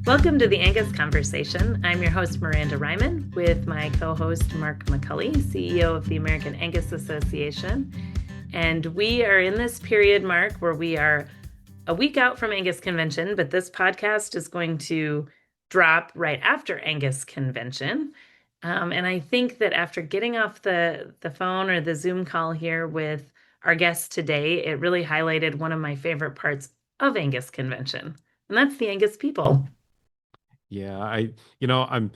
Welcome to the Angus Conversation. I'm your host, Miranda Reiman, with my co-host, Mark McCully, CEO of the American Angus Association. And we are in this period, Mark, where we are a week out from Angus Convention, but this podcast is going to drop right after Angus Convention. And I think that after getting off the phone or the Zoom call here with our guest today, it really highlighted one of my favorite parts of Angus Convention, and that's the Angus people. Yeah, I'm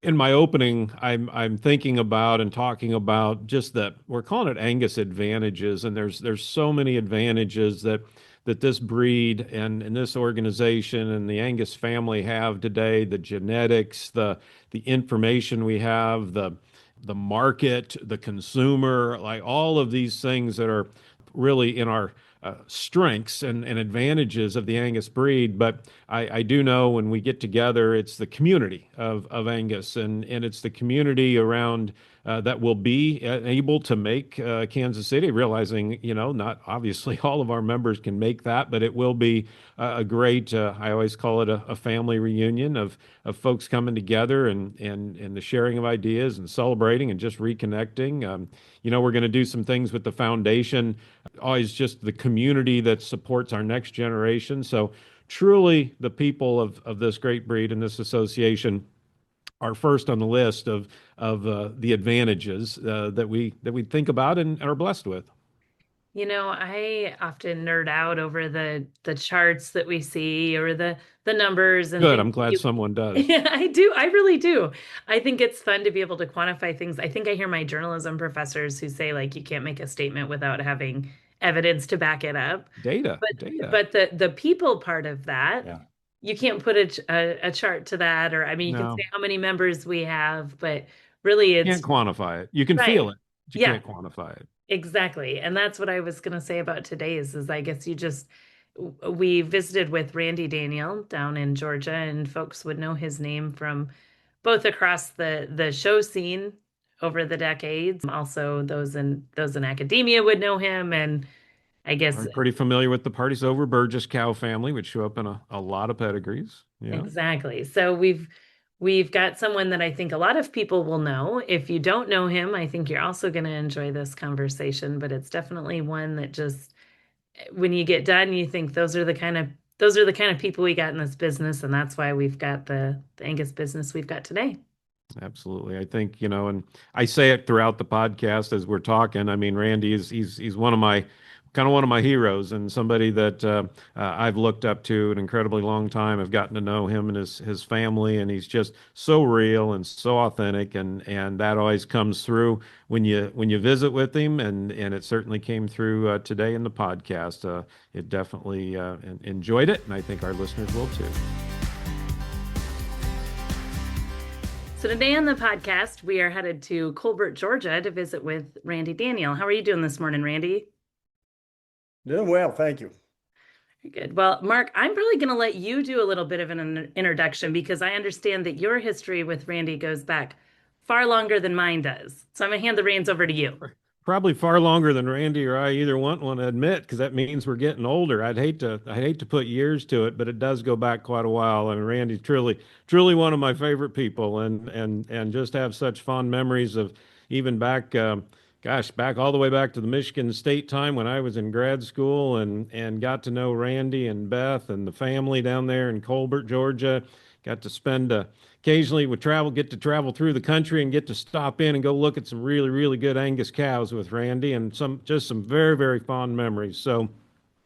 in my opening, I'm thinking about and talking about just that we're calling it Angus advantages, and there's so many advantages that this breed and this organization and the Angus family have today, the genetics, the information we have, the market, the consumer, like all of these things that are really in our strengths and advantages of the Angus breed. But I do know when we get together, it's the community of Angus, and it's the community around that will be able to make Kansas City, realizing, not obviously all of our members can make that, but it will be a great, I always call it a family reunion of folks coming together and the sharing of ideas and celebrating and just reconnecting. We're going to do some things with the foundation, always just the community that supports our next generation. So truly the people of this great breed and this association are first on the list of the advantages that we think about and are blessed with. I often nerd out over the charts that we see or the numbers and Good. things I'm that glad you. someone does. Yeah, I do. I really do. I think it's fun to be able to quantify things. I think I hear my journalism professors who say like you can't make a statement without having evidence to back it up. Data, But data. but the people part of that, Yeah. you can't put a chart to that, or I mean you can say No, how many members we have, but really can't it's quantify it. You can feel right. it, but you Yeah. can't quantify it. Exactly. And that's what I was going to say about today is I guess we visited with Randy Daniel down in Georgia, and folks would know his name from both across the show scene over the decades. Also those in academia would know him. And I guess I'm pretty familiar with the Partisover Burgess cow family, which show up in a lot of pedigrees. Yeah. exactly. So we've got someone that I think a lot of people will know. If you don't know him, I think you're also going to enjoy this conversation, but it's definitely one that just when you get done, you think those are the kind of people we got in this business, and that's why we've got the Angus business we've got today. Absolutely. I think, and I say it throughout the podcast as we're talking. I mean, Randy is he's one of my heroes and somebody that I've looked up to an incredibly long time. I've gotten to know him and his family, and he's just so real and so authentic, and that always comes through when you visit with him, and it certainly came through today in the podcast. It definitely enjoyed it, and I think our listeners will too. So today on the podcast, we are headed to Colbert, Georgia to visit with Randy Daniel. How are you doing this morning, Randy? Doing well, thank you. Very good. Well, Mark, I'm probably going to let you do a little bit of an introduction because I understand that your history with Randy goes back far longer than mine does. So I'm going to hand the reins over to you. Probably far longer than Randy or I either want to admit, because that means we're getting older. I'd hate to put years to it, but it does go back quite a while. I mean, Randy's truly one of my favorite people, and just have such fond memories of even back, back all the way back to the Michigan State time when I was in grad school, and got to know Randy and Beth and the family down there in Colbert, Georgia. Got to spend occasionally get to travel through the country and get to stop in and go look at some really, really good Angus cows with Randy, and some very, very fond memories. So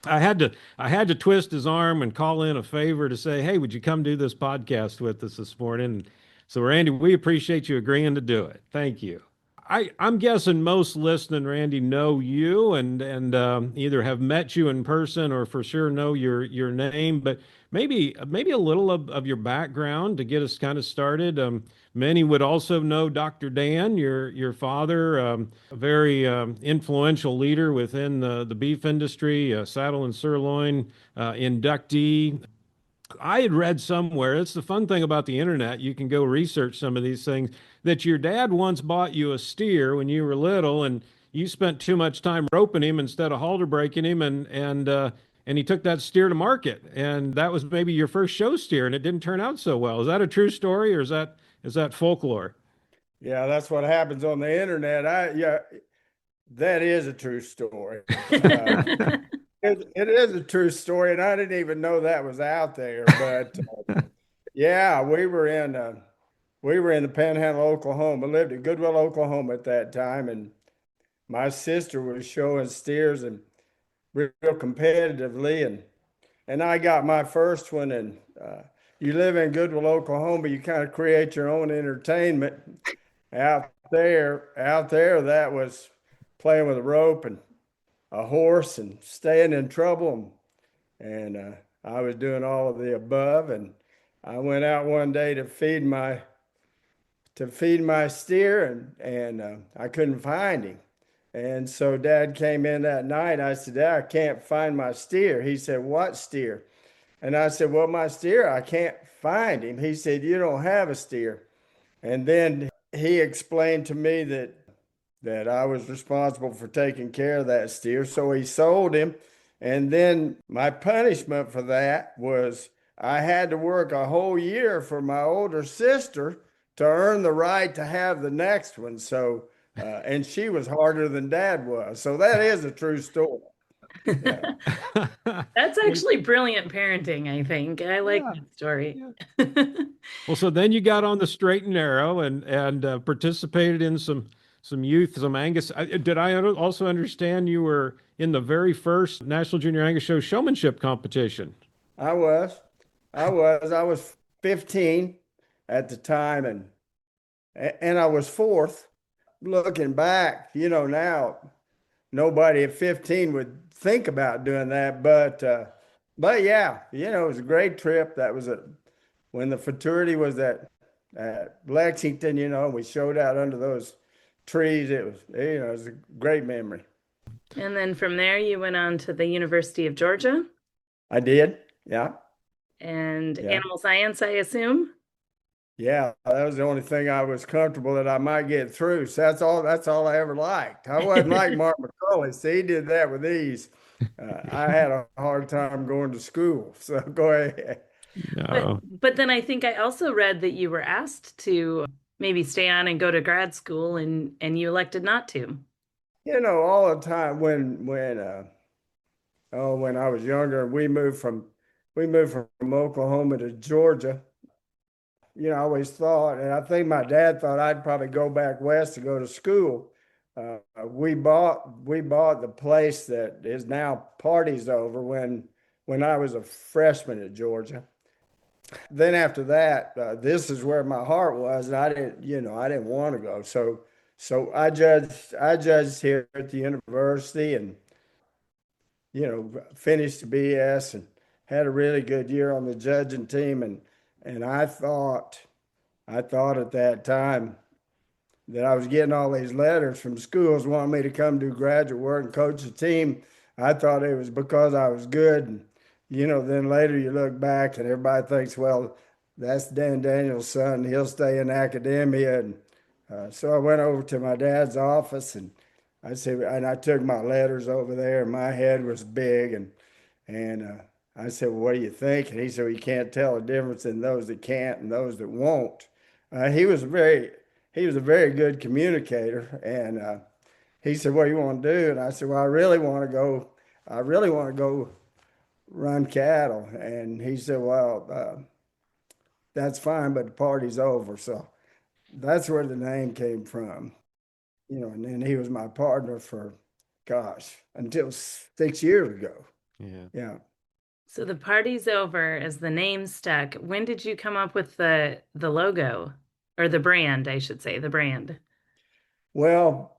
I had to twist his arm and call in a favor to say, hey, would you come do this podcast with us this morning? So Randy, we appreciate you agreeing to do it. Thank you. I'm guessing most listening, Randy, know you and either have met you in person or for sure know your name, but maybe a little of your background to get us kind of started. Many would also know Dr. Dan, your father, a very influential leader within the beef industry, saddle and sirloin inductee. I had read somewhere, it's the fun thing about the internet, you can go research some of these things, that your dad once bought you a steer when you were little, and you spent too much time roping him instead of halter breaking him, and and he took that steer to market, and that was maybe your first show steer, and it didn't turn out so well. Is that a true story, or is that folklore? Yeah, that's what happens on the internet. Yeah, that is a true story. It is a true story, and I didn't even know that was out there. But yeah, we were in the Panhandle, Oklahoma. Lived in Goodwell, Oklahoma at that time, and my sister was showing steers and real competitively, and I got my first one. And you live in Goodwell, Oklahoma, you kind of create your own entertainment out there. That was playing with a rope and a horse and staying in trouble. And I was doing all of the above. And I went out one day to feed my steer, and I couldn't find him. And so Dad came in that night. I said, Dad, I can't find my steer. He said, what steer? And I said, well, my steer, I can't find him. He said, you don't have a steer. And then he explained to me that I was responsible for taking care of that steer. So he sold him. And then my punishment for that was I had to work a whole year for my older sister to earn the right to have the next one. So, and she was harder than Dad was. So that is a true story. Yeah. That's actually brilliant parenting, I think. I like Yeah, that story. yeah. Well, so then you got on the straight and narrow and participated in some youth, some Angus. Did I also understand you were in the very first National Junior Angus Show showmanship competition? I was. I was 15 at the time, and I was fourth. Looking back, now nobody at 15 would think about doing that, but yeah, it was a great trip. That was when the fraternity was at Lexington, we showed out under those trees. It was a great memory. And then from there, you went on to the University of Georgia I did. Yeah. and Yeah. animal science, I assume. Yeah, that was the only thing I was comfortable that I might get through. So that's all I ever liked. I wasn't like Mark McCully. See, he did that with ease. I had a hard time going to school. So go ahead. No. But then I think I also read that you were asked to maybe stay on and go to grad school, and you elected not to. All the time when I was younger, we moved from Oklahoma to Georgia. I always thought, and I think my dad thought I'd probably go back west to go to school. We bought the place that is now Partisover when I was a freshman at Georgia. Then after that, this is where my heart was, and I didn't want to go. So I judged here at the university, and finished the BS and had a really good year on the judging team, and I thought at that time that I was getting all these letters from schools wanting me to come do graduate work and coach the team. I thought it was because I was good. And, then later you look back and everybody thinks, well, that's Dan Daniels' son. He'll stay in academia. And so I went over to my dad's office, and I took my letters over there, and my head was big. And I said, well, what do you think? And he said, well, you can't tell the difference in those that can't and those that won't. He was a very good communicator. And he said, what do you want to do? And I said, well, I really want to go run cattle. And he said, well, that's fine, but the party's over. So that's where the name came from. And then he was my partner for, gosh, until 6 years ago. Yeah. Yeah. So the party's over as the name stuck. When did you come up with the logo or the brand, I should say, the brand? Well,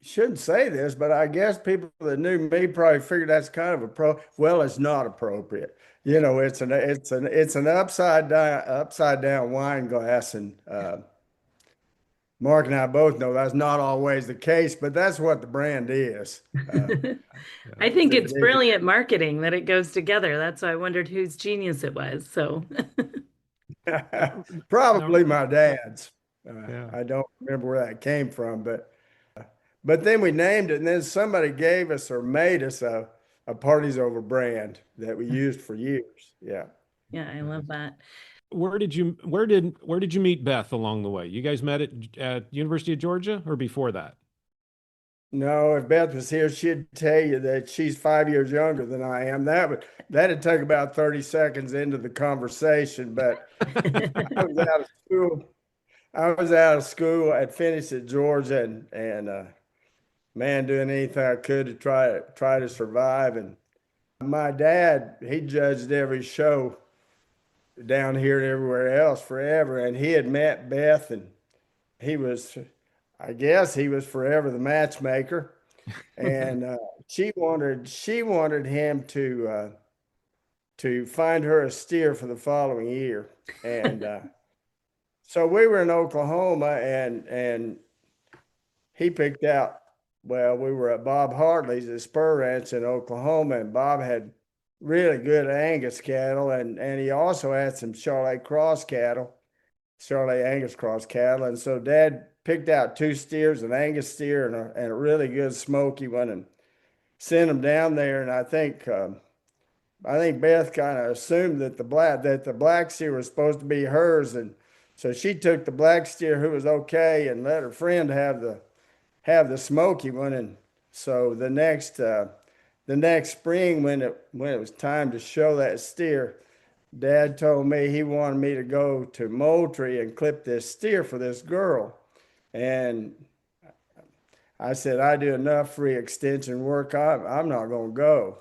shouldn't say this, but I guess people that knew me probably figured that's kind of well, it's not appropriate. It's an upside down wine glass, and Mark and I both know that's not always the case, but that's what the brand is. I think it's brilliant marketing that it goes together. That's why I wondered whose genius it was. So Probably my dad's. Yeah. I don't remember where that came from, but then we named it, and then somebody gave us or made us a Partisover brand that we used for years. Yeah. Yeah, I love that. Where did you meet Beth along the way? You guys met at University of Georgia or before that? No, if Beth was here, she'd tell you that she's 5 years younger than I am. That'd take about 30 seconds into the conversation, but I was out of school. I was out of school. I'd finished at Georgia and man, doing anything I could to try to survive. And my dad, he judged every show down here and everywhere else forever. And he had met Beth, and he was, I guess, he was forever the matchmaker. And she wanted him to find her a steer for the following year. And so we were in Oklahoma, and he picked out. Well, we were at Bob Hartley's at Spur Ranch in Oklahoma, and Bob had really good Angus cattle, and he also had some Charolais cross cattle, Charolais Angus cross cattle. And so Dad picked out two steers, an Angus steer and a really good smoky one, and sent them down there. And I think Beth kind of assumed that the black steer was supposed to be hers, and so she took the black steer, who was okay, and let her friend have the smoky one. And so the next spring, when it was time to show that steer, Dad told me he wanted me to go to Moultrie and clip this steer for this girl. And I said, I do enough free extension work. I'm not going to go.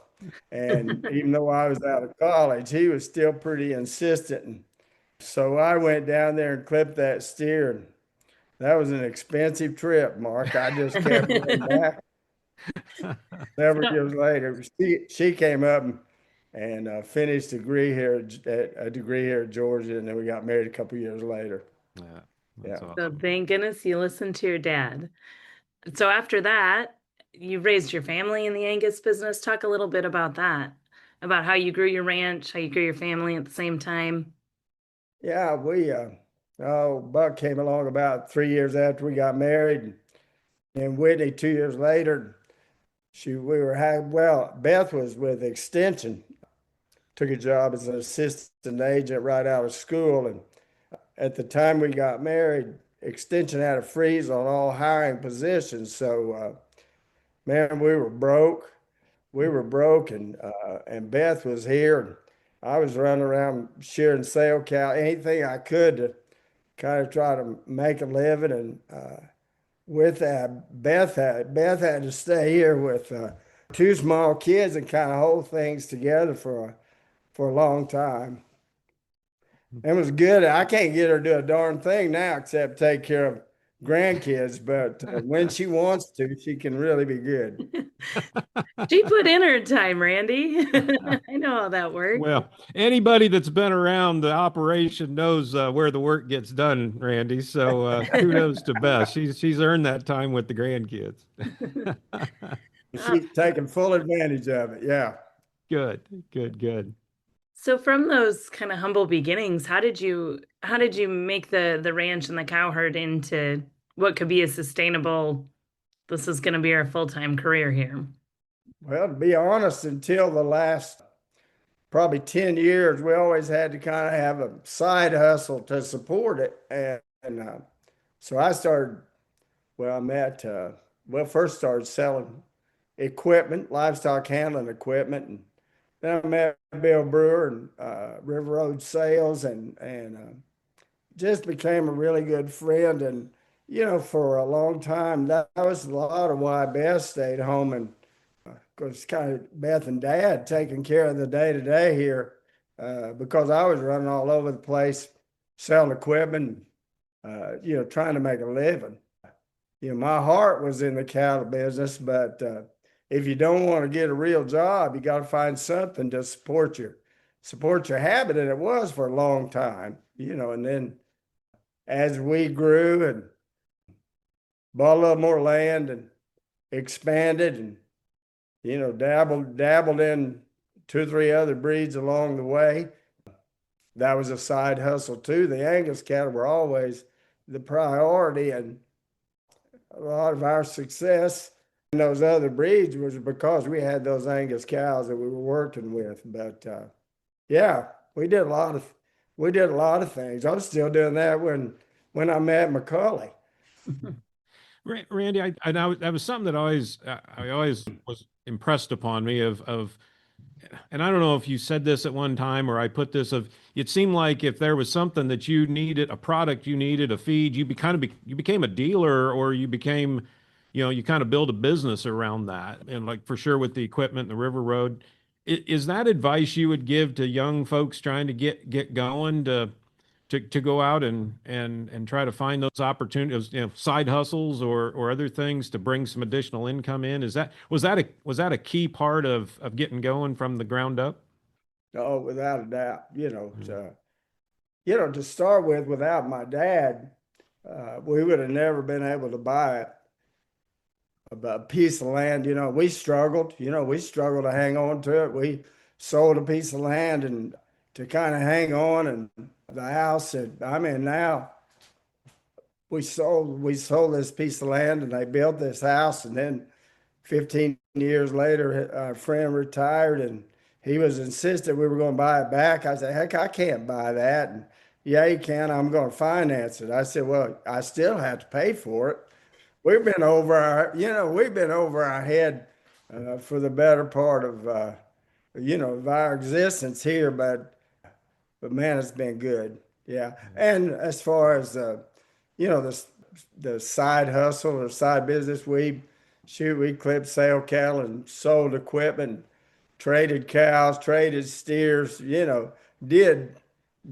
And even though I was out of college, he was still pretty insistent. And so I went down there and clipped that steer. And that was an expensive trip, Mark. I just kept going back. Several years later, she came up and finished a degree here at Georgia, and then we got married a couple years later. Yeah. Yeah. Awesome. So thank goodness you listened to your dad. So after that, you raised your family in the Angus business. Talk a little bit about that, about how you grew your ranch, how you grew your family at the same time. Yeah, Buck came along about 3 years after we got married, and Whitney 2 years later. Beth was with Extension, took a job as an assistant agent right out of school, and at the time we got married, Extension had a freeze on all hiring positions. So, man, we were broke. And Beth was here, and I was running around shearing sale cow, anything I could to kind of try to make a living. And with that, Beth had to stay here with two small kids and kind of hold things together for a long time. It was good. I can't get her to do a darn thing now except take care of grandkids, but when she wants to, she can really be good. She put in her time, Randy. I know how that works. Well, anybody that's been around the operation knows where the work gets done, Randy. So kudos to Beth. She's earned that time with the grandkids. She's taking full advantage of it. Yeah. Good. So from those kind of humble beginnings, how did you make the ranch and the cow herd into what could be a sustainable, this is going to be our full-time career here? Well, to be honest, until the last probably 10 years, we always had to kind of have a side hustle to support it. And so I started, first started selling equipment, livestock handling equipment. And then I met Bill Brewer and River Road Sales and just became a really good friend. And, for a long time, that was a lot of why Beth stayed home. And because kind of Beth and Dad taking care of the day-to-day here because I was running all over the place, selling equipment, trying to make a living. My heart was in the cattle business, but if you don't want to get a real job, you got to find something to support your habit. And it was for a long time, and then as we grew and bought a little more land and expanded and, dabbled in 2 or 3 other breeds along the way. That was a side hustle too. The Angus cattle were always the priority, and a lot of our success those other breeds was because we had those Angus cows that we were working with. But yeah, we did a lot of things. I'm still doing that when I'm at McCully. Randy, that was something that I always was impressed upon me of, and I don't know if you said this at one time or I put this of, it seemed like if there was something that you needed, a product you needed, a feed, you became a dealer or you became, you kind of build a business around that. And like for sure with the equipment, the River Road, is that advice you would give to young folks trying to get going to go out and try to find those opportunities, side hustles or other things to bring some additional income in? Was that a key part of getting going from the ground up? Oh, without a doubt. Mm. To start with, without my dad, we would have never been able to buy a piece of land. We struggled. We struggled to hang on to it. We sold a piece of land and to kind of hang on, and the house. And I mean, now we sold this piece of land, and they built this house, and then 15 years later, our friend retired, and he was insistent we were going to buy it back. I said, heck, I can't buy that. And yeah, you can. I'm going to finance it. I said, well, I still have to pay for it. We've been over our head for the better part of our existence here, but man, it's been good. Yeah. And as far as, you know, the side hustle or side business, we clipped sale cattle and sold equipment, traded cows, traded steers, did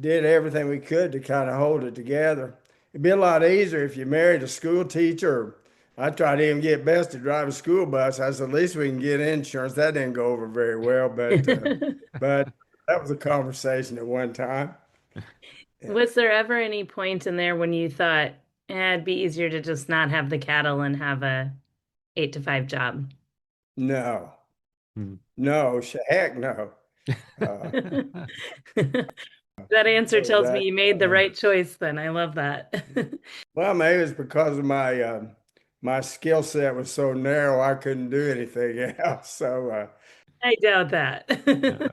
did everything we could to kind of hold it together. It'd be a lot easier if you married a school teacher. I tried to even get Beth to drive a school bus. I said, at least we can get insurance. That didn't go over very well, but that was a conversation at one time. Yeah. Was there ever any point in there when you thought, it'd be easier to just not have the cattle and have a 8 to 5 job? No, Hmm. no, heck no. Uh, That answer tells me that you made the right choice then. I love that. Well, maybe it's because of my skill set was so narrow I couldn't do anything else. So I doubt that.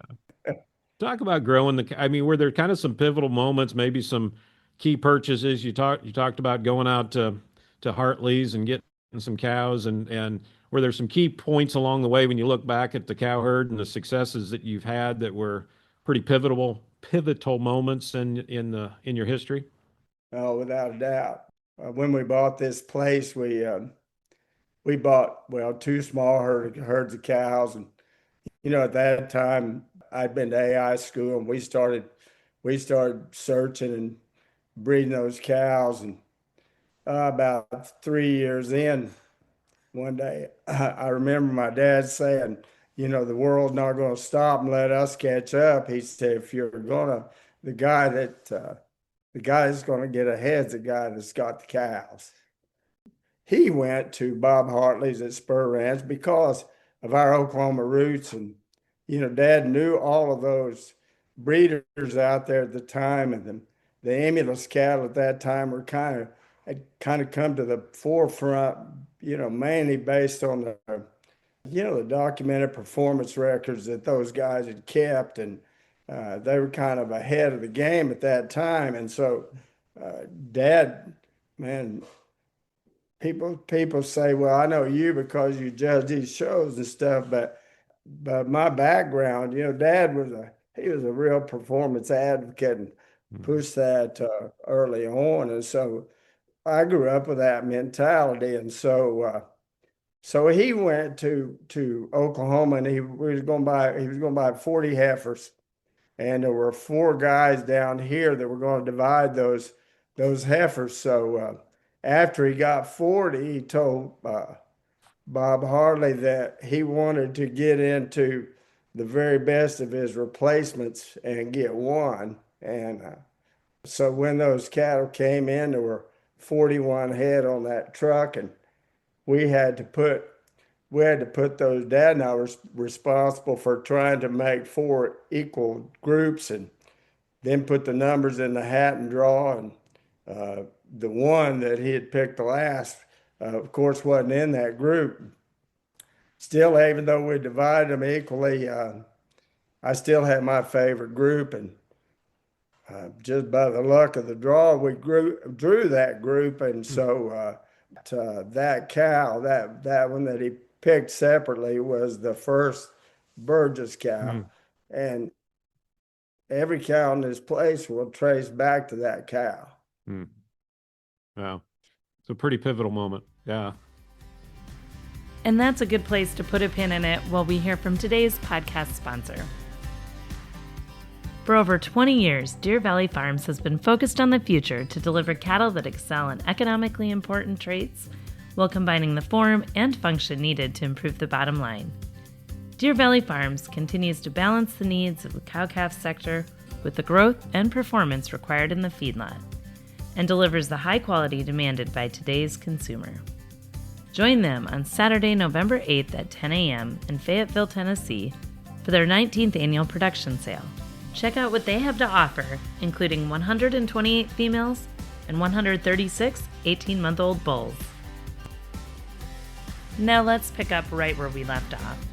Talk about growing I mean, were there kind of some pivotal moments, maybe some key purchases? You talked about going out to Hartley's and getting some cows and were there some key points along the way when you look back at the cow herd and the successes that you've had that were pretty pivotal moments in your history? oh, without a doubt, when we bought this place, we bought well two small herds of cows, and at that time I'd been to AI school, and we started searching and breeding those cows, and about 3 years in, one day I remember my dad saying, the world's not going to stop and let us catch up. He said, if you're gonna, the guy that the guy that's going to get ahead is the guy that's got the cows. He went to Bob Hartley's at Spur Ranch because of our Oklahoma roots. And, Dad knew all of those breeders out there at the time. And the emulous cattle at that time had kind of come to the forefront, mainly based on the documented performance records that those guys had kept. And they were kind of ahead of the game at that time. And so, Dad, man, people say, well, I know you because you judge these shows and stuff, but my background, Dad he was a real performance advocate and Mhm. pushed that early on, and so I grew up with that mentality, and so he went to Oklahoma, and he was going to buy 40 heifers, and there were four guys down here that were going to divide those heifers. So after he got 40, he told Bob Hartley that he wanted to get into the very best of his replacements and get one. And so when those cattle came in, there were 41 head on that truck, and we had to put those. Dad and I were responsible for trying to make four equal groups, and then put the numbers in the hat and draw. And the one that he had picked the last, of course, wasn't in that group. still, even though we divided them equally, I still had my favorite group, and just by the luck of the draw, we drew that group, and so that cow, that one that he picked separately, was the first Burgess cow, and every cow in this place will trace back to that cow. Wow, it's a pretty pivotal moment. Yeah. And that's a good place to put a pin in it while we hear from today's podcast sponsor. For over 20 years, Deer Valley Farms has been focused on the future to deliver cattle that excel in economically important traits while combining the form and function needed to improve the bottom line. Deer Valley Farms continues to balance the needs of the cow-calf sector with the growth and performance required in the feedlot, and delivers the high quality demanded by today's consumer. Join them on Saturday, November 8th at 10 a.m. in Fayetteville, Tennessee for their 19th annual production sale. Check out what they have to offer, including 128 females and 136 18-month-old bulls. Now let's pick up right where we left off.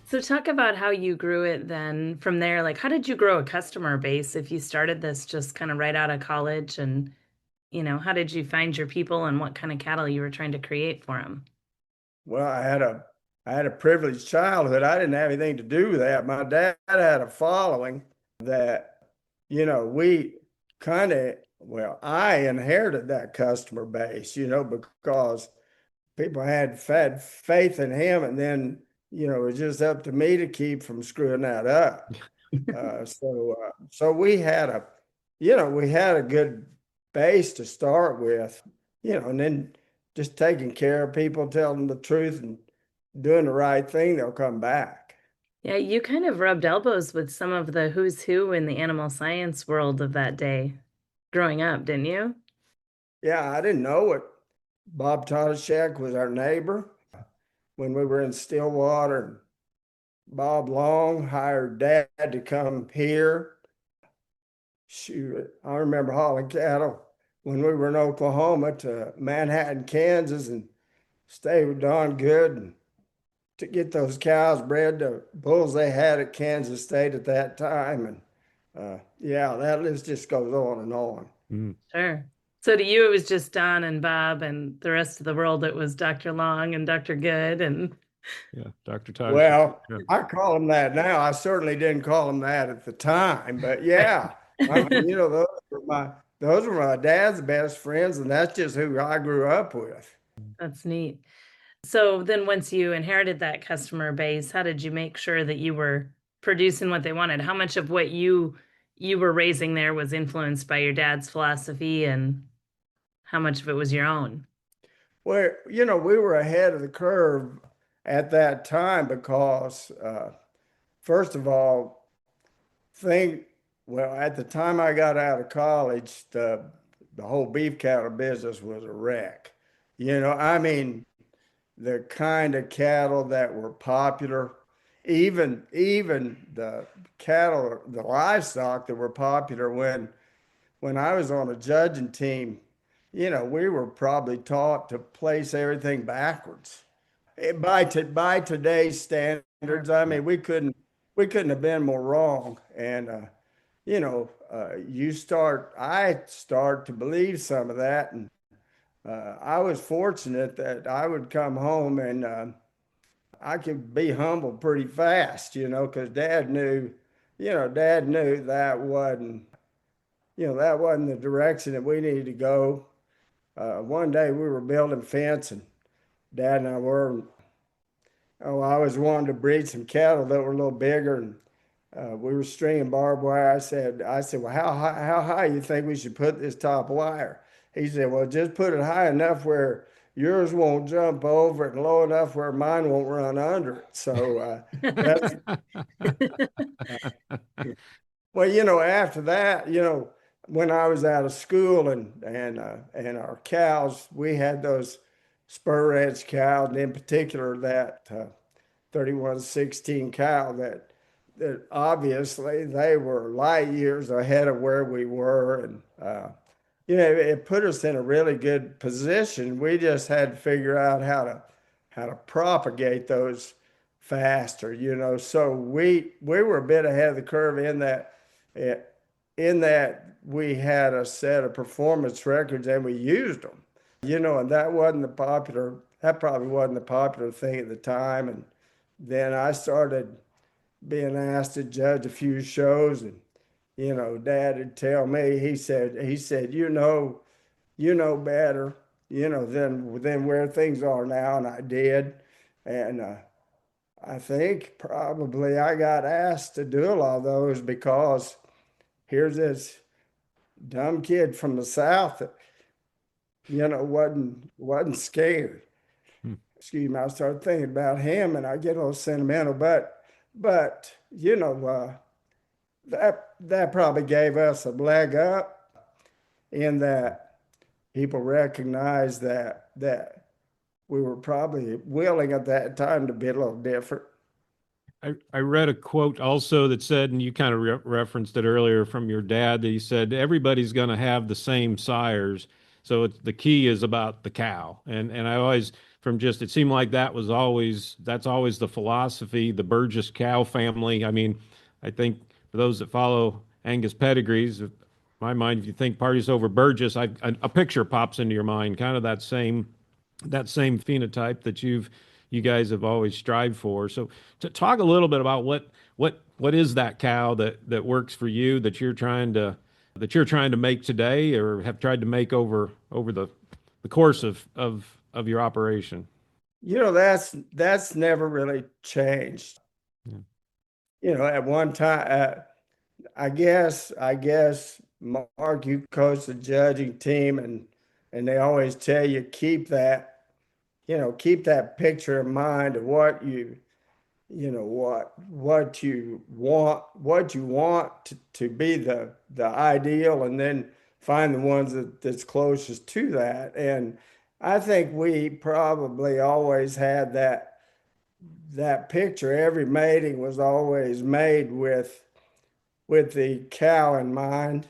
So talk about how you grew it then from there. Like, how did you grow a customer base if you started this just kind of right out of college? And, how did you find your people and what kind of cattle you were trying to create for them? Well, I had a privileged childhood. I didn't have anything to do with that. My dad had a following that, we kind of, I inherited that customer base, because people had faith in him, and then, it was just up to me to keep from screwing that up. So we had a good base to start with, and then just taking care of people, telling them the truth and doing the right thing, they'll come back. Yeah, you kind of rubbed elbows with some of the who's who in the animal science world of that day growing up, didn't you? Yeah, I didn't know it. Bob Tadashek was our neighbor when we were in Stillwater. Bob Long hired Dad to come here. Shoot, I remember hauling cattle when we were in Oklahoma to Manhattan, Kansas, and stayed darn good and to get those cows bred to bulls they had at Kansas State at that time. And that list just goes on and on. Sure. So to you, it was just Don and Bob, and the rest of the world, it was Dr. Long and Dr. Good and Dr. Todd. Well, I call them that now. I certainly didn't call them that at the time, but yeah, I mean, those were my dad's best friends, and that's just who I grew up with. That's neat. So then once you inherited that customer base, how did you make sure that you were producing what they wanted? How much of what you were raising there was influenced by your dad's philosophy, and how much of it was your own? Well, we were ahead of the curve at that time because, first of all, at the time I got out of college, the whole beef cattle business was a wreck. I mean, the kind of cattle that were popular, even the cattle, the livestock that were popular when I was on a judging team, we were probably taught to place everything backwards. By today's standards, I mean, we couldn't have been more wrong. And I start to believe some of that, and I was fortunate that I would come home and I could be humble pretty fast, because Dad knew that wasn't the direction that we needed to go. One day we were building fence, and Dad and I were, I was wanting to breed some cattle that were a little bigger, and we were stringing barbed wire. I said, well, how high you think we should put this top wire? He said, well, just put it high enough where yours won't jump over it and low enough where mine won't run under it. So that's, well, after that, when I was out of school and our cows, we had those Spur Ranch cows, and in particular that 3116 cow that obviously they were light years ahead of where we were. And, it put us in a really good position. We just had to figure out how to propagate those faster, So we were a bit ahead of the curve eh, in that we had a set of performance records and we used them, and that probably wasn't the popular thing at the time. And then I started being asked to judge a few shows, and Dad would tell me, he said, you know better, than where things are now, and I did. And I think probably I got asked to do a lot of those because here's this dumb kid from the South that, wasn't scared. Hmm. Excuse me, I started thinking about him and I get a little sentimental, but that probably gave us a leg up in that people recognized that we were probably willing at that time to be a little different. I read a quote also that said, and you kind of referenced it earlier from your dad, that he said everybody's going to have the same sires, so the key is about the cow. And I always, from just, it seemed like that's always the philosophy, the Burgess cow family. I mean, I think for those that follow Angus pedigrees, in my mind, if you think Partisover Burgess, a picture pops into your mind, kind of that same phenotype that you guys have always strived for. So to talk a little bit about what is that cow that works for you, that you're trying to make today or have tried to make over the course of your operation. That's never really changed. Yeah. At one time, I guess, Mark, you coach the judging team, and they always tell you keep that picture in mind of what you want to be the ideal, and then find the ones that's closest to that. And I think we probably always had that picture. Every mating was always made with the cow in mind.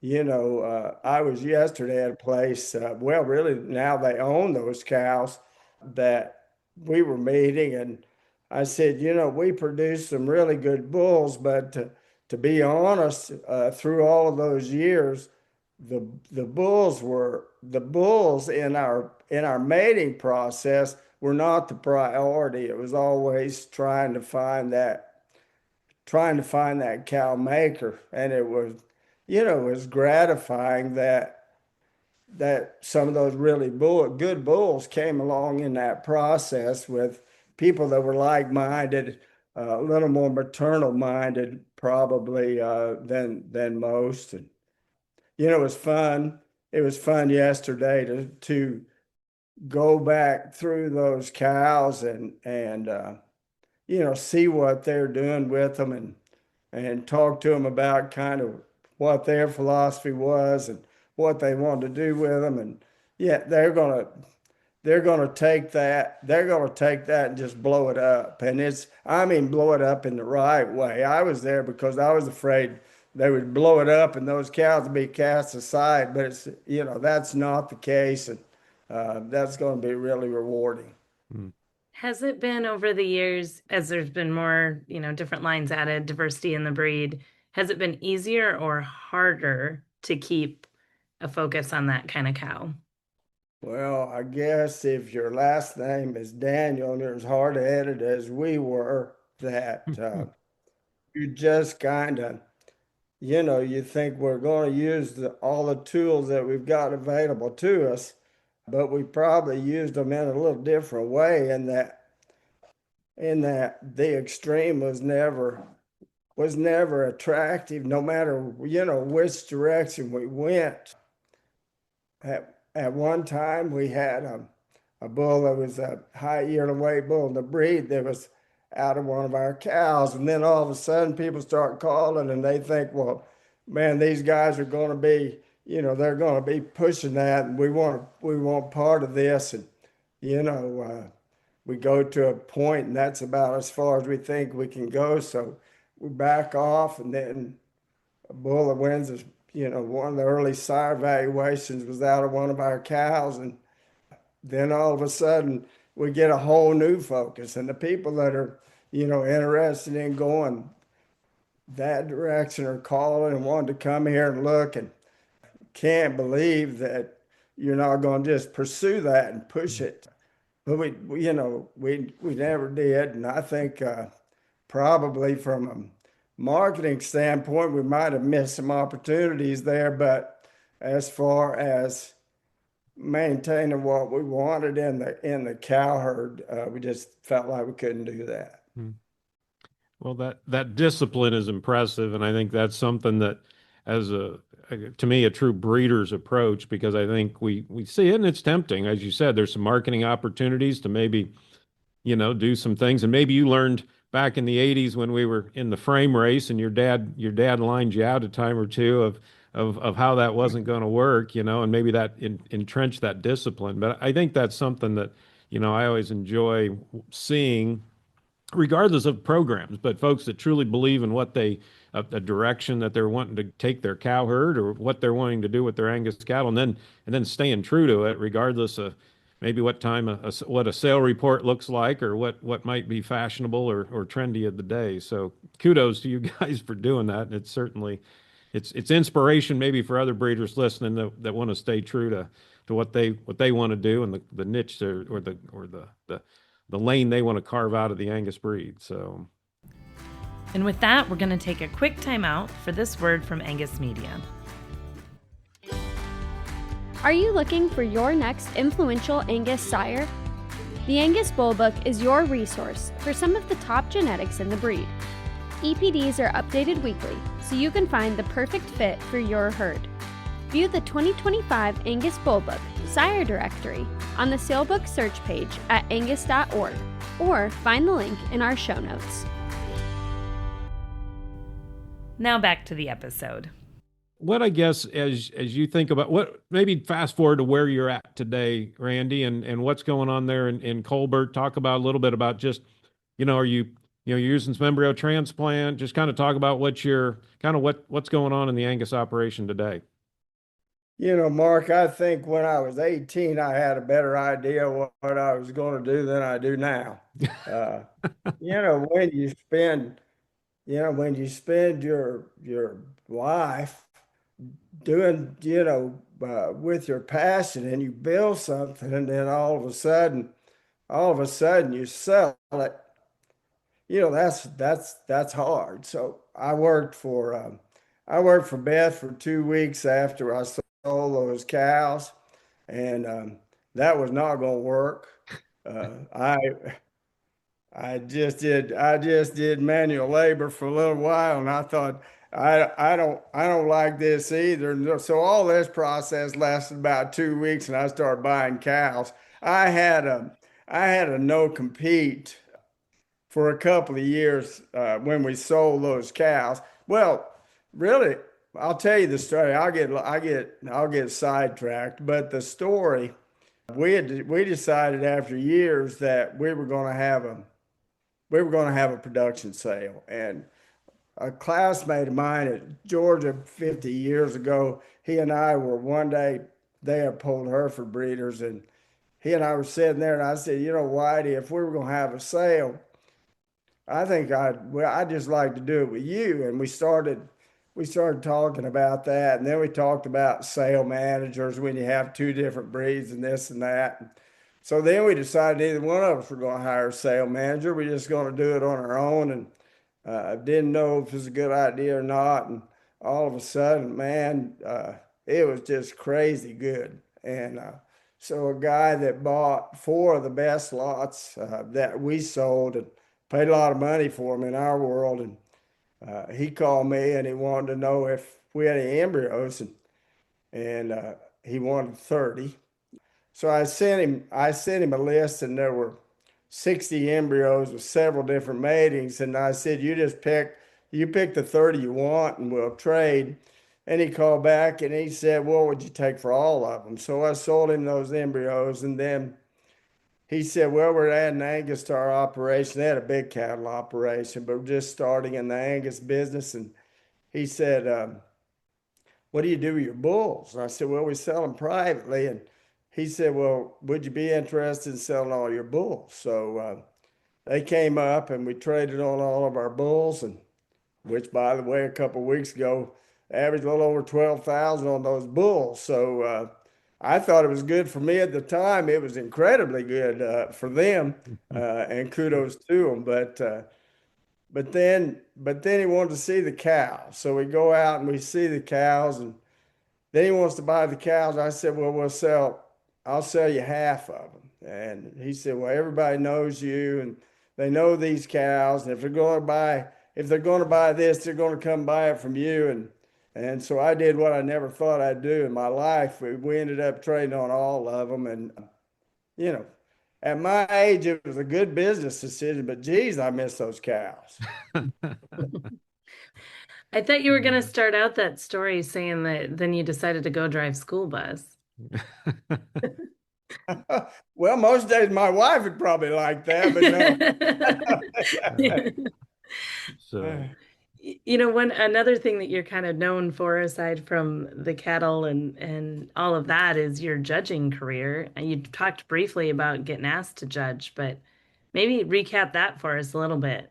I was yesterday at a place, well, really now they own those cows that we were meeting. And I said, we produced some really good bulls, but to be honest, through all of those years, the bulls in our mating process were not the priority. It was always trying to find that cow maker. And it was gratifying that some of those really good bulls came along in that process with people that were like-minded, a little more maternal-minded probably than most. And it was fun. It was fun yesterday to go back through those cows and see what they're doing with them, and talk to them about kind of what their philosophy was and what they wanted to do with them. And yeah, they're gonna take that and just blow it up. And I mean, blow it up in the right way. I was there because I was afraid they would blow it up and those cows would be cast aside, but that's not the case. And that's going to be really rewarding. Mm. Has it been over the years, as there's been more, different lines added, diversity in the breed, has it been easier or harder to keep a focus on that kind of cow? Well, I guess if your last name is Daniel and you're as hard-headed as we were, that you just kind of, you think we're going to use all the tools that we've got available to us, but we probably used them in a little different way, in that the extreme was never attractive, no matter which direction we went. At one time, we had a bull that was a high yearly weight bull in the breed that was out of one of our cows, and then all of a sudden, people start calling, and they think, well, man, these guys are going to be, they're going to be pushing that, and we want part of this. And we go to a point, and that's about as far as we think we can go. So we back off, and then a bull that wins is, one of the early sire evaluations was out of one of our cows. And then all of a sudden we get a whole new focus. And the people that are, interested in going that direction or calling and wanted to come here and look, and can't believe that you're not going to just pursue that and push it. But we never did. And I think probably from a marketing standpoint, we might have missed some opportunities there. But as far as maintaining what we wanted in the cow herd, we just felt like we couldn't do that. Hmm. Well, that discipline is impressive, and I think that's something that, as to me, a true breeder's approach, because I think we see it and it's tempting, as you said. There's some marketing opportunities to maybe do some things, and maybe you learned back in the '80s when we were in the frame race, and your dad lined you out a time or two of how that wasn't going to work, and maybe that entrenched that discipline. But I think that's something that I always enjoy seeing, regardless of programs, but folks that truly believe in what a direction that they're wanting to take their cow herd, or what they're wanting to do with their Angus cattle, and then staying true to it, regardless of maybe what time what a sale report looks like, or what might be fashionable or trendy of the day. So kudos to you guys for doing that. And it's certainly it's inspiration maybe for other breeders listening that want to stay true to what they want to do, and the niche or the lane they want to carve out of the Angus breed. So, And with that, we're going to take a quick time out for this word from Angus Media. Are you looking for your next influential Angus sire? The Angus Bull Book is your resource for some of the top genetics in the breed. EPDs are updated weekly, so you can find the perfect fit for your herd. View the 2025 Angus Bull Book Sire Directory on the Salebook search page at angus.org, or find the link in our show notes. Now back to the episode. what I guess as you think about what, maybe fast forward to where you're at today, Randy, and what's going on there in Colbert. Talk about a little bit about just, are you're using some embryo transplant? Just kind of talk about what's going on in the Angus operation today. Mark, I think when I was 18, I had a better idea what I was going to do than I do now. Uh, when you spend your life doing, with your passion, and you build something, and then all of a sudden you sell it. That's hard. So I worked for Beth for 2 weeks after I sold those cows, and that was not going to work. Uh, I I just did manual labor for a little while, and I thought I don't like this either. And so all this process lasted about 2 weeks, and I started buying cows. I had a no compete for a couple of years when we sold those cows. Well, really, I'll tell you the story. I'll get sidetracked, but the story, we decided after years that we were going to have a production sale. And a classmate of mine at Georgia 50 years ago, he and I were one day, they had pulled Hereford breeders, and he and I were sitting there, and I said, Whitey, if we were going to have a sale, I think I'd just like to do it with you. And we started talking about that, and then we talked about sale managers when you have two different breeds and this and that. So then we decided neither one of us were going to hire a sale manager. We're just going to do it on our own, and didn't know if it was a good idea or not. And all of a sudden, man, it was just crazy good. And so a guy that bought four of the best lots that we sold and paid a lot of money for them in our world, and he called me and he wanted to know if we had any embryos, and he wanted 30. So I sent him a list, and there were 60 embryos with several different matings, and I said, you pick the 30 you want, and we'll trade. And he called back and he said, what would you take for all of them? So I sold him those embryos, and then he said, well, we're adding Angus to our operation. They had a big cattle operation, but we're just starting in the Angus business. And he said, what do you do with your bulls? And I said, well, we sell them privately. And he said, well, would you be interested in selling all your bulls? So they came up and we traded on all of our bulls, and which, by the way, a couple of weeks ago, averaged a little over 12,000 on those bulls. So I thought it was good for me at the time. It was incredibly good for them, and kudos to them. But then he wanted to see the cows. So we go out and we see the cows, and then he wants to buy the cows. I said, well, I'll sell you half of them. And he said, well, everybody knows you and they know these cows. And if they're going to buy this, they're going to come buy it from you. And so I did what I never thought I'd do in my life. We ended up trading on all of them. And, you know, at my age, it was a good business decision, but geez, I miss those cows. I thought you were going to start out that story saying that then you decided to go drive school bus. Well, most days my wife would probably like that, but no. So, another thing that you're kind of known for, aside from the cattle and all of that, is your judging career. And you talked briefly about getting asked to judge, but maybe recap that for us a little bit.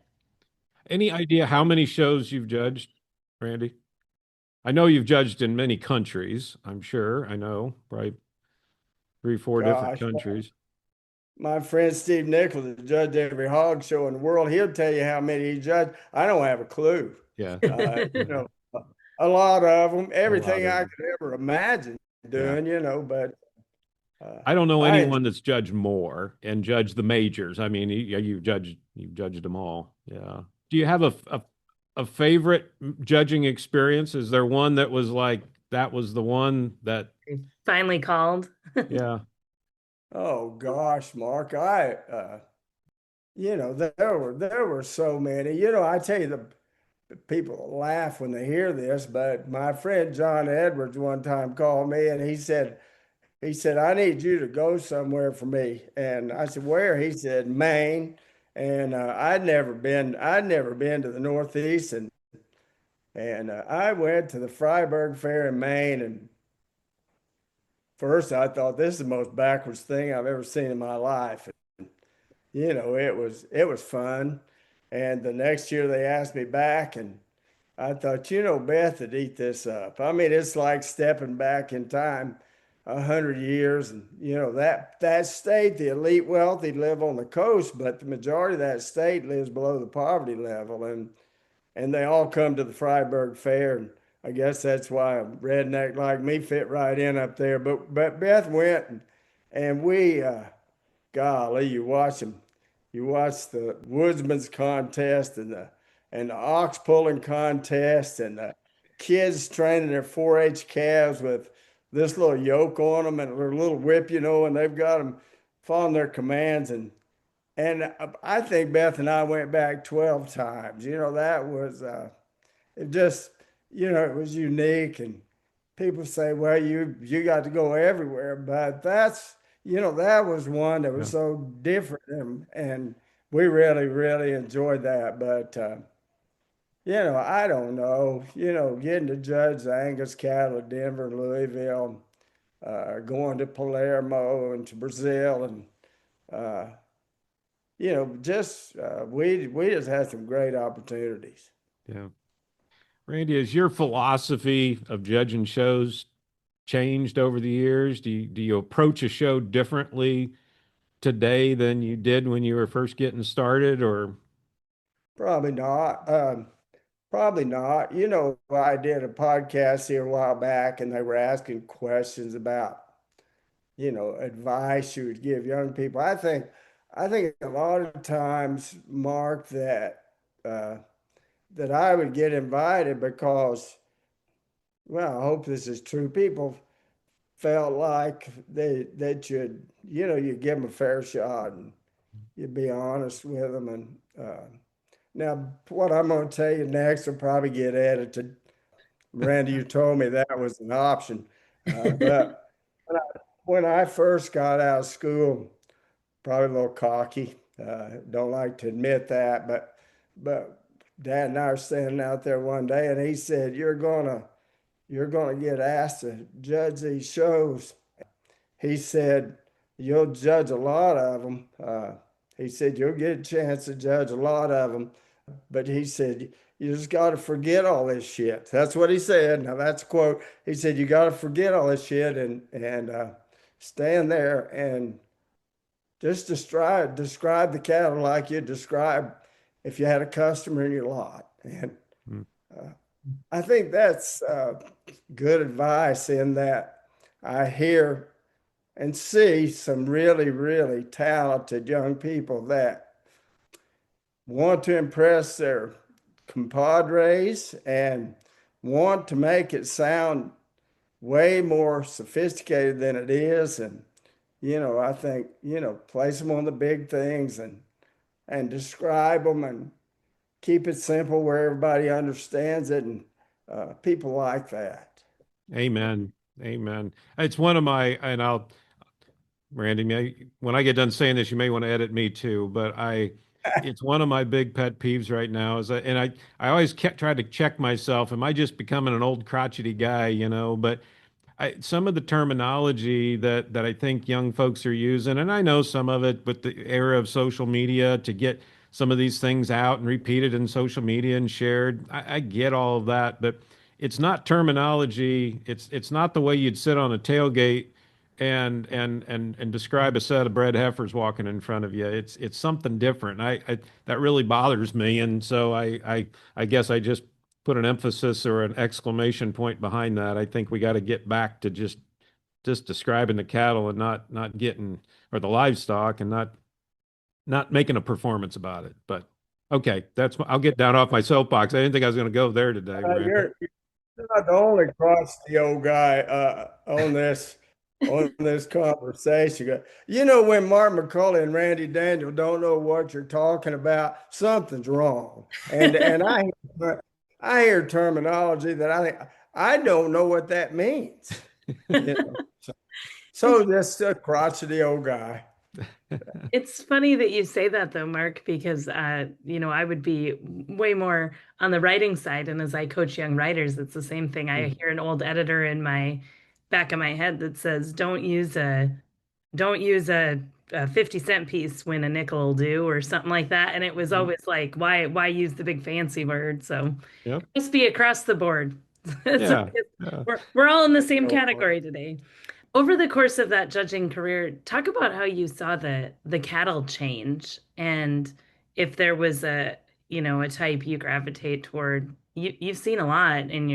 any idea how many shows you've judged, Randy? I know you've judged in many countries, I'm sure. I know, right? 3, 4 different Gosh, countries. my friend Steve Nichols judged every hog show in the world. He'll tell you how many he judged. I don't have a clue. Yeah. A lot of them, A lot everything of I them. could ever imagine doing, but I don't know I anyone that's judged more and judged the majors. I mean, you've judged them all. Yeah. Do you have a favorite judging experience? Is there one that was like that was the one that Finally called. yeah. Oh gosh, Mark, there were so many. I tell you, the people laugh when they hear this, but my friend John Edwards one time called me and he said, I need you to go somewhere for me. And I said, where? He said, Maine. And I'd never been to the Northeast, and I went to the Freiburg Fair in Maine, and first I thought this is the most backwards thing I've ever seen in my life. It was fun. And the next year they asked me back, and I thought, Beth would eat this up. I mean, it's like stepping back in time 100 years. And, that state, the elite wealthy live on the coast, but the majority of that state lives below the poverty level. And they all come to the Freiburg Fair. And I guess that's why a redneck like me fit right in up there. But Beth went, and we, golly, you watch them. You watch the woodsman's contest and the ox pulling contest and the kids training their 4-H calves with this little yoke on them and their little whip, and they've got them following their commands. And I think Beth and I went back 12 times. That was it just, it was unique. And people say, well, you got to go everywhere, but that was one that was so different, and we really, really enjoyed that. But I don't know, getting to judge the Angus cattle at Denver, Louisville, going to Palermo and to Brazil, and we just had some great opportunities. Yeah. Randy, has your philosophy of judging shows changed over the years? Do you approach a show differently today than you did when you were first getting started, or? Probably not. Probably not. I did a podcast here a while back, and they were asking questions about, advice you would give young people. I think a lot of times, Mark, that I would get invited because, well, I hope this is true. People felt like that you'd give them a fair shot and you'd be honest with them. And now, what I'm going to tell you next will probably get edited. Miranda, you told me that was an option, but when I first got out of school, probably a little cocky. Don't like to admit that, but Dad and I were standing out there one day, and he said, "You're gonna get asked to judge these shows." He said, "You'll judge a lot of them." He said, you'll get a chance to judge a lot of them, but he said, you just got to forget all this shit. That's what he said. Now that's a quote. He said, you got to forget all this shit and stand there and just describe the cattle like you describe if you had a customer in your lot. And uh, I think that's good advice in that I hear and see some really, really talented young people that want to impress their compadres and want to make it sound way more sophisticated than it is. And, I think, place them on the big things and describe them and keep it simple where everybody understands it. And people like that. Amen. Amen. It's one of my, and Randy, when I get done saying this, you may want to edit me too, but it's one of my big pet peeves right now and I always try to check myself. Am I just becoming an old crotchety guy, but some of the terminology that I think young folks are using, and I know some of it with the era of social media to get some of these things out and repeated in social media and shared. I get all of that, but it's not terminology. It's not the way you'd sit on a tailgate and describe a set of bred heifers walking in front of you. It's something different. That really bothers me, and so I guess I just put an emphasis or an exclamation point behind that. I think we got to get back to just describing the cattle and not getting or the livestock and not making a performance about it. But okay, I'll get down off my soapbox. I didn't think I was going to go there today. You're not the only crotchety old guy on this conversation. When Mark McCully and Randy Daniel don't know what you're talking about, something's wrong. And I hear terminology that I don't know what that means. So just a crotchety old guy. It's funny that you say that though, Mark, because I would be way more on the writing side, and as I coach young writers, it's the same thing. I hear an old editor in my back of my head that says, "Don't use a 50-cent piece when a nickel will do," or something like that. And it was always like, why use the big fancy word? So Yep. it must be across the board. Yeah. We're all in the same category today. Over the course of that judging career, talk about how you saw the cattle change, and if there was a type you gravitate toward. You've seen a lot in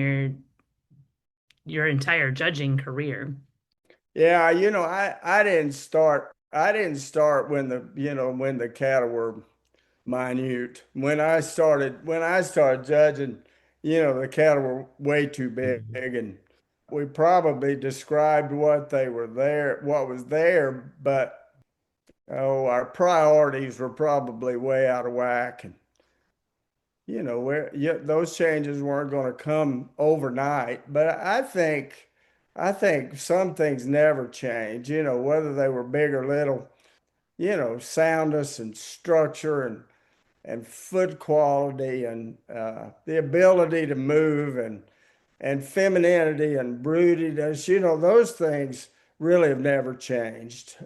your entire judging career. Yeah, I didn't start when the cattle were minute. When I started judging, the cattle were way too big, and we probably described what was there, but our priorities were probably way out of whack. And those changes weren't going to come overnight. But I think some things never change. Whether they were big or little. Soundness and structure and foot quality and the ability to move and femininity and broodiness, those things really have never changed. Yeah.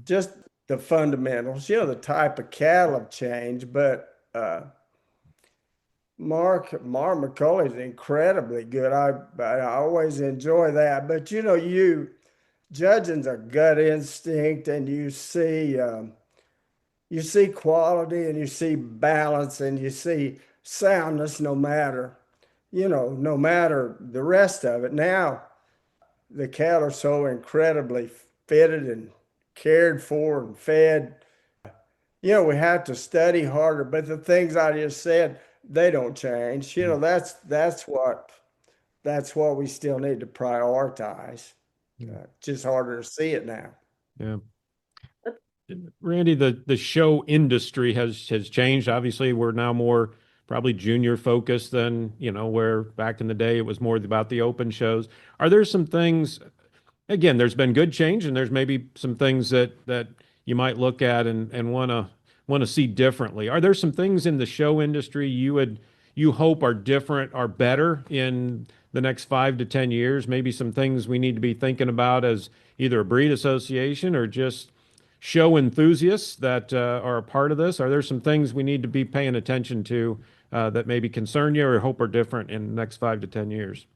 Just the fundamentals, the type of cattle have changed, but Mark McCully's incredibly good. I always enjoy that, but judging's a gut instinct, and you see quality and you see balance and you see soundness no matter the rest of it. Now, the cattle are so incredibly fitted and cared for and fed. We have to study harder, but the things I just said, they don't change. That's what we still need to prioritize. Just harder to see it now. Yeah. Randy, the show industry has changed. Obviously, we're now more probably junior focused than, where back in the day it was more about the open shows. Are there some things, again, there's been good change, and there's maybe some things that you might look at and want to see differently. Are there some things in the show industry you hope are different, are better in the next 5 to 10 years? Maybe some things we need to be thinking about as either a breed association or just show enthusiasts that are a part of this? Are there some things we need to be paying attention to that maybe concern you or hope are different in the next 5 to 10 years?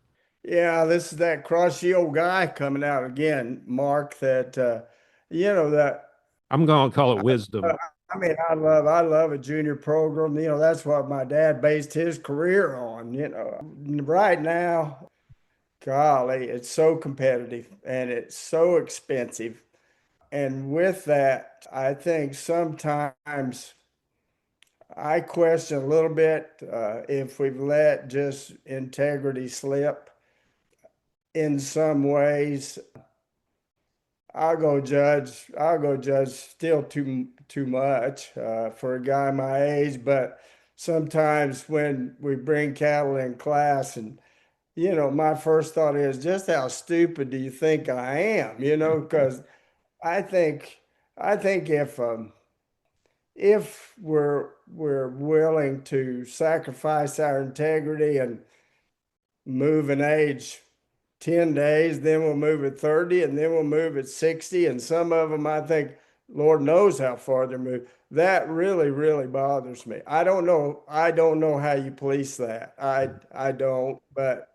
Yeah, this is that crusty old guy coming out again, Mark, that you know that I'm going to call it uh, wisdom. I mean, I love a junior program. That's what my dad based his career on. Right now, golly, it's so competitive and it's so expensive. And with that, I think sometimes I question a little bit if we've let just integrity slip in some ways. I'll go judge still too much for a guy my age, but sometimes when we bring cattle in class and my first thought is just how stupid do you think I am? Because I think I think if we're willing to sacrifice our integrity and move an age 10 days, then we'll move at 30, and then we'll move at 60. And some of them, I think, Lord knows how far they move. That really, really bothers me. I don't know. I don't know how you police that. I don't, but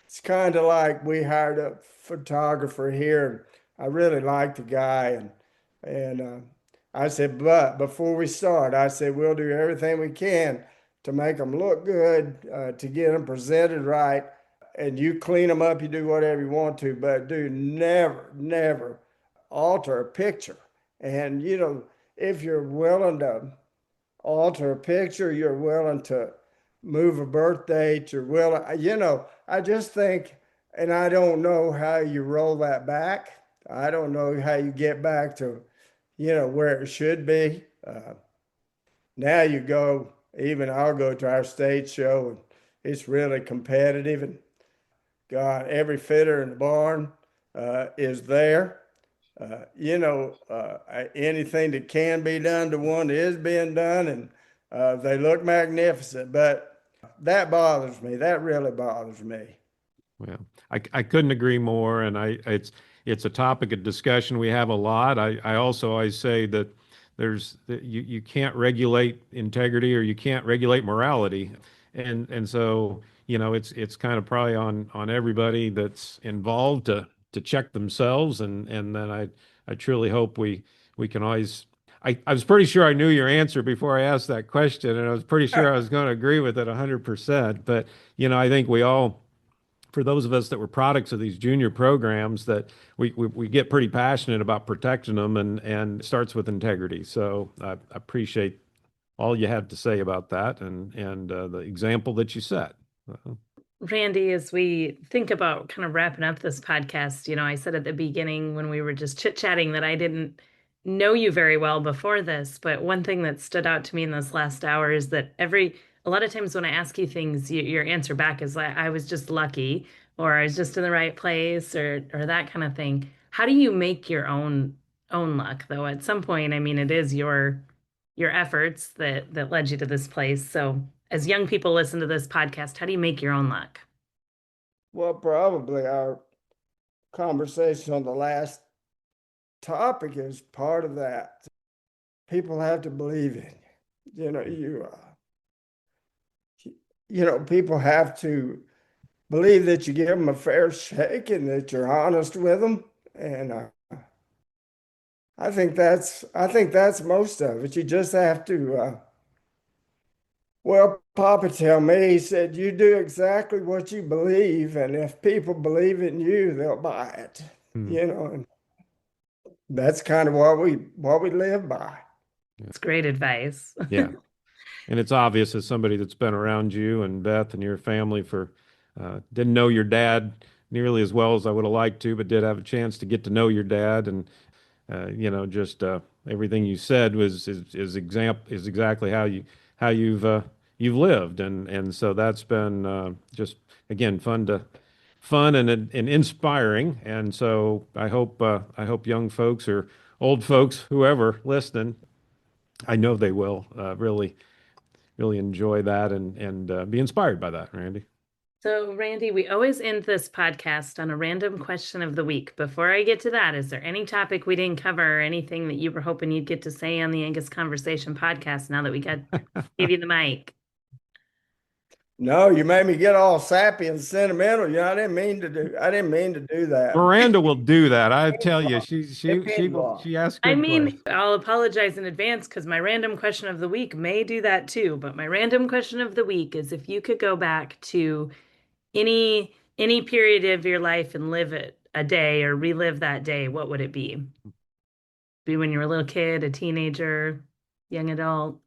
it's kind of like we hired a photographer here. I really liked the guy, and I said, but before we start, I said we'll do everything we can to make them look good, to get them presented right, and you clean them up. You do whatever you want to, but do never, never alter a picture. And if you're willing to alter a picture, you're willing to move a birth date, you're willing, I just think, and I don't know how you roll that back. I don't know how you get back to, where it should be. Now you go, even I'll go to our state show and it's really competitive. And God, every fitter in the barn is there. Anything that can be done to one is being done, and they look magnificent. But that bothers me. That really bothers me. Well, I couldn't agree more, and it's a topic of discussion we have a lot. I say that you can't regulate integrity or you can't regulate morality, and so it's kind of probably on everybody that's involved to check themselves, and then I truly hope we can always. I was pretty sure I knew your answer before I asked that question, and I was pretty sure I was going to agree with it 100%. But I think we all, for those of us that were products of these junior programs, that we get pretty passionate about protecting them, and it starts with integrity. So I appreciate all you had to say about that, and the example that you set. Randy, as we think about kind of wrapping up this podcast, I said at the beginning when we were just chit-chatting that I didn't know you very well before this, but one thing that stood out to me in this last hour is that a lot of times when I ask you things, your answer back is like, I was just lucky, or I was just in the right place, or that kind of thing. How do you make your own luck, though? At some point, I mean, it is your efforts that led you to this place. So as young people listen to this podcast, how do you make your own luck? Well, probably our conversation on the last topic is part of that. People have to believe in you. People have to believe that you give them a fair shake and that you're honest with them. And I think that's most of it. You just have to. Well, Papa tell me, he said, you do exactly what you believe, and if people believe in you, they'll buy it. Hmm. And that's kind of what we live by. It's great advice. Yeah. And it's obvious as somebody that's been around you and Beth and your family didn't know your dad nearly as well as I would have liked to, but did have a chance to get to know your dad. And, just everything you said is exactly how you've lived. And so that's been just, again, fun and inspiring. And so I hope young folks or old folks, whoever listening, I know they will really enjoy that and be inspired by that, Randy. So, Randy, we always end this podcast on a random question of the week. Before I get to that, is there any topic we didn't cover or anything that you were hoping you'd get to say on the Angus Conversation podcast now that we gave you the mic? No, you made me get all sappy and sentimental. I didn't mean to do that. Miranda will do that. I tell you, Improv. she asks I good mean, questions. I'll apologize in advance because my random question of the week may do that too. But my random question of the week is if you could go back to any period of your life and live it a day or relive that day, what would it be? Be when you were a little kid, a teenager, young adult?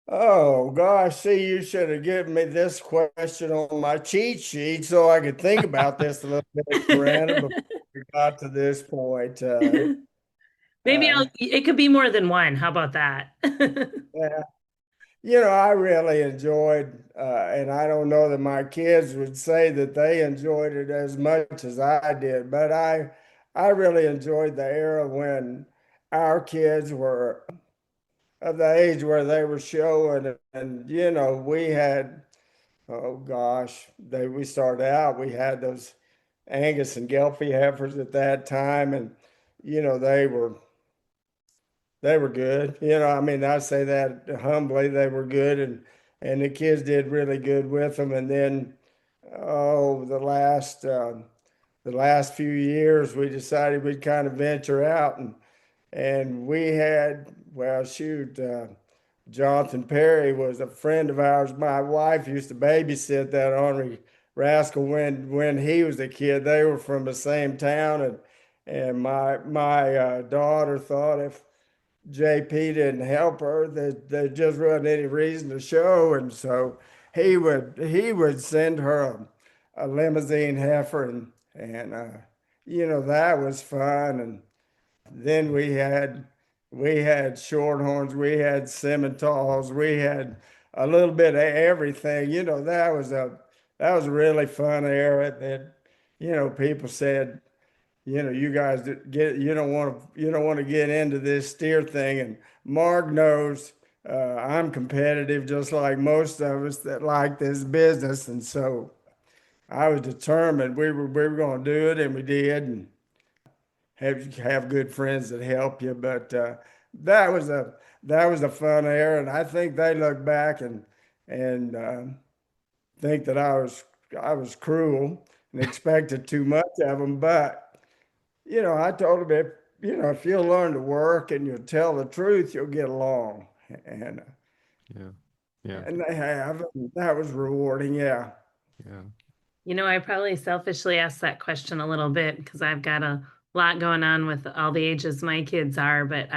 Oh gosh, see, you should have given me this question on my cheat sheet so I could think about this a little bit, Miranda, before we got to this point. Maybe it could be more than one. How about that? Yeah, I really enjoyed, and I don't know that my kids would say that they enjoyed it as much as I did, but I really enjoyed the era when our kids were of the age where they were showing, and we had, oh gosh, we started out, we had those Angus and Gelfie heifers at that time, and they were good. I mean, I say that humbly, they were good, and the kids did really good with them. And then, the last few years, we decided we'd kind of venture out, and we had, well, shoot, Jonathan Perry was a friend of ours. My wife used to babysit that ornery rascal when he was a kid. They were from the same town, and my daughter thought if JP didn't help her, that there just wasn't any reason to show, and so he would send her a limousine heifer, and that was fun. And then we had shorthorns, we had Simmentals, we had a little bit of everything. That was a really fun era that people said, you guys you don't want to get into this steer thing. And Mark knows I'm competitive, just like most of us that like this business. And so I was determined we were going to do it, and we did, and have good friends that help you. But that was a fun era, and I think they look back and think that I was cruel and expected too much of them. But I told them if you'll learn to work and you'll tell the truth, you'll get along. And yeah, and they have. And that was rewarding. Yeah. I probably selfishly asked that question a little bit because I've got a lot going on with all the ages my kids are, but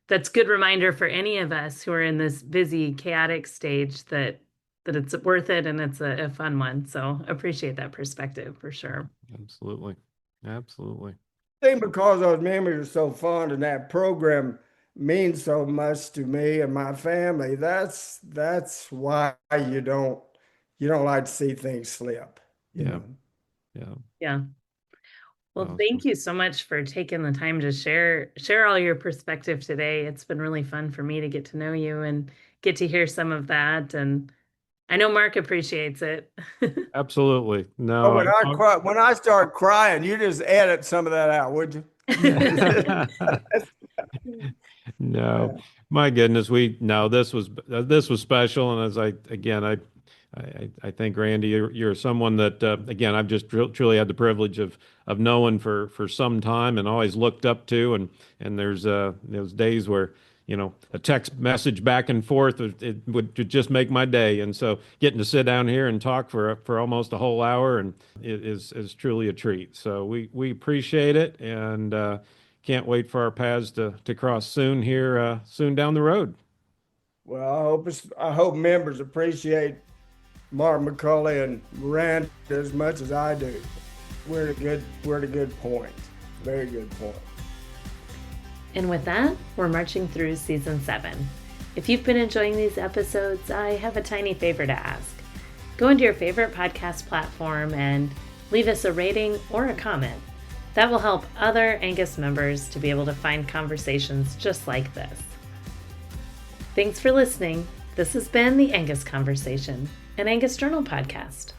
that's a good reminder for any of us who are in this busy, chaotic stage that it's worth it and it's a fun one. So appreciate that perspective for sure. Absolutely. I think because those memories are so fond and that program means so much to me and my family, that's why you don't like to see things slip. Yeah. Well, Awesome. Thank you so much for taking the time to share all your perspective today. It's been really fun for me to get to know you and get to hear some of that. And I know Mark appreciates it. Absolutely. No. When I start crying, you just edit some of that out, would you? No, my goodness. This was special. And as I think, Randy, you're someone that, again, I've just truly had the privilege of knowing for some time and always looked up to. And there's those days where, a text message back and forth, it would just make my day. And so getting to sit down here and talk for almost a whole hour and is truly a treat. So we appreciate it, and can't wait for our paths to cross soon down the road. Well, I hope members appreciate Mark McCully and Miranda as much as I do. We're at a good point. Very good point. And with that, we're marching through season 7. If you've been enjoying these episodes, I have a tiny favor to ask. Go into your favorite podcast platform and leave us a rating or a comment. That will help other Angus members to be able to find conversations just like this. Thanks for listening. This has been the Angus Conversation, an Angus Journal podcast.